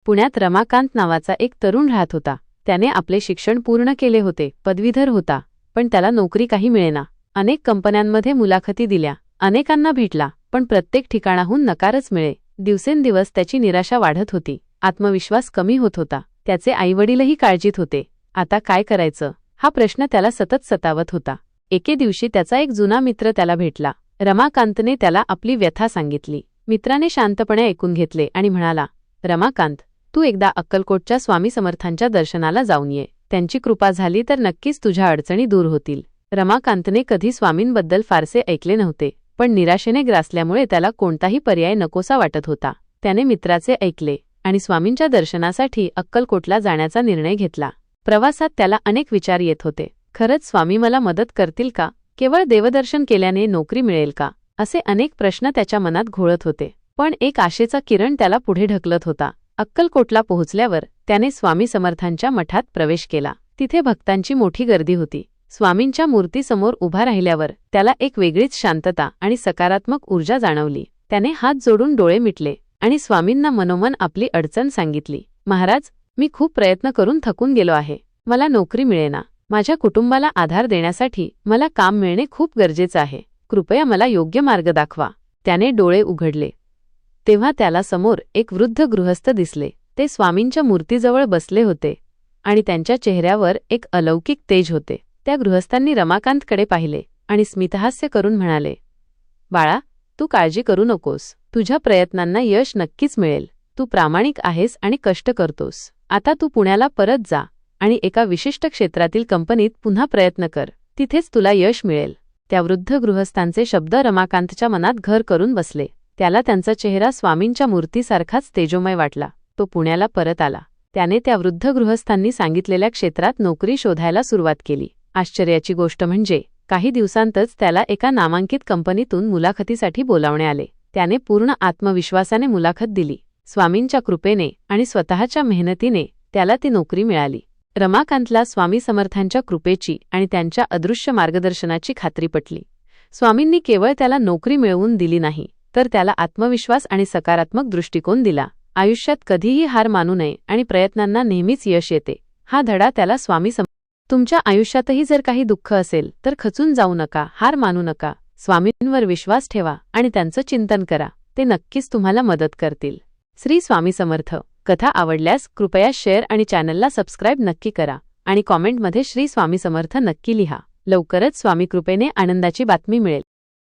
पुण्यात रमाकांत नावाचा एक तरुण राहत होता. त्याने आपले शिक्षण पूर्ण केले होते, पदवीधर होता, पण त्याला नोकरी काही मिळेना. अनेक कंपन्यांमध्ये मुलाखती दिल्या, अनेकांना भेटला, पण प्रत्येक ठिकाणाहून नकारच मिळे. दिवसेंदिवस त्याची निराशा वाढत होती, आत्मविश्वास कमी होत होता. त्याचे आईवडीलही काळजीत होते. आता काय करायचं हा प्रश्न त्याला सतत सतावत होता. एके दिवशी त्याचा एक जुना मित्र त्याला भेटला. रमाकांतने त्याला आपली व्यथा सांगितली. मित्राने शांतपणे ऐकून घेतले आणि म्हणाला, रमाकांत, तू एकदा अक्कलकोटच्या स्वामी समर्थांच्या दर्शनाला जाऊन ये. त्यांची कृपा झाली तर नक्कीच तुझ्या अडचणी दूर होतील. रमाकांतने कधी स्वामींबद्दल फारसे ऐकले नव्हते, पण निराशेने ग्रासल्यामुळे त्याला कोणताही पर्याय नकोसा वाटत होता. त्याने मित्राचे ऐकले आणि स्वामींच्या दर्शनासाठी अक्कलकोटला जाण्याचा निर्णय घेतला. प्रवासात त्याला अनेक विचार येत होते. खरंच स्वामी मला मदत करतील का? केवळ देवदर्शन केल्याने नोकरी मिळेल का? असे अनेक प्रश्न त्याच्या मनात घोळत होते. पण एक आशेचा किरण त्याला पुढे ढकलत होता. अक्कलकोटला पोहोचल्यावर त्याने स्वामी समर्थांच्या मठात प्रवेश केला. तिथे भक्तांची मोठी गर्दी होती. स्वामींच्या मूर्तीसमोर उभा राहिल्यावर त्याला एक वेगळीच शांतता आणि सकारात्मक ऊर्जा जाणवली. त्याने हात जोडून डोळे मिटले आणि स्वामींना मनोमन आपली अडचण सांगितली. महाराज, मी खूप प्रयत्न करून थकून गेलो आहे. मला नोकरी मिळेना. माझ्या कुटुंबाला आधार देण्यासाठी मला काम मिळणे खूप गरजेचे आहे. कृपया मला योग्य मार्ग दाखवा. त्याने डोळे उघडले तेव्हा त्याला समोर एक वृद्ध गृहस्थ दिसले. ते स्वामींच्या मूर्तीजवळ बसले होते आणि त्यांच्या चेहऱ्यावर एक अलौकिक तेज होते. त्या गृहस्थांनी रमाकांतकडे पाहिले आणि स्मितहास्य करून म्हणाले, बाळा, तू काळजी करू नकोस. तुझ्या प्रयत्नांना यश नक्कीच मिळेल. तू प्रामाणिक आहेस आणि कष्ट करतोस. आता तू पुण्याला परत जा आणि एका विशिष्ट क्षेत्रातील कंपनीत पुन्हा प्रयत्न कर. तिथेच तुला यश मिळेल. त्या वृद्ध गृहस्थांचे शब्द रमाकांतच्या मनात घर करून बसले. त्याला त्यांचा चेहरा स्वामींच्या मूर्तीसारखाच तेजोमय वाटला. तो पुण्याला परत आला. त्याने त्या वृद्ध गृहस्थांनी सांगितलेल्या क्षेत्रात नोकरी शोधायला सुरुवात केली. आश्चर्याची गोष्ट म्हणजे काही दिवसांतच त्याला एका नामांकित कंपनीतून मुलाखतीसाठी बोलावणे आले. त्याने पूर्ण आत्मविश्वासाने मुलाखत दिली. स्वामींच्या कृपेने आणि स्वतःच्या मेहनतीने त्याला ती नोकरी मिळाली. रमाकांतला स्वामी समर्थांच्या कृपेची आणि त्यांच्या अदृश्य मार्गदर्शनाची खात्री पटली. स्वामींनी केवळ त्याला नोकरी मिळवून दिली नाही, तर त्याला आत्मविश्वास आणि सकारात्मक दृष्टिकोन दिला. आयुष्यात कधीही हार मानू नये आणि प्रयत्नांना नेहमीच यश येते, हा धडा त्याला स्वामी तुमच्या आयुष्यातही जर काही दुःख असेल तर खचून जाऊ नका, हार मानू नका. स्वामींवर विश्वास ठेवा आणि त्यांचं चिंतन करा. ते नक्कीच तुम्हाला मदत करतील. श्री स्वामी समर्थ. कथा आवडल्यास कृपया शेअर आणि चॅनलला सबस्क्राईब नक्की करा आणि कॉमेंटमध्ये श्री स्वामी समर्थ नक्की लिहा. लवकरच स्वामी कृपेने आनंदाची बातमी मिळेल.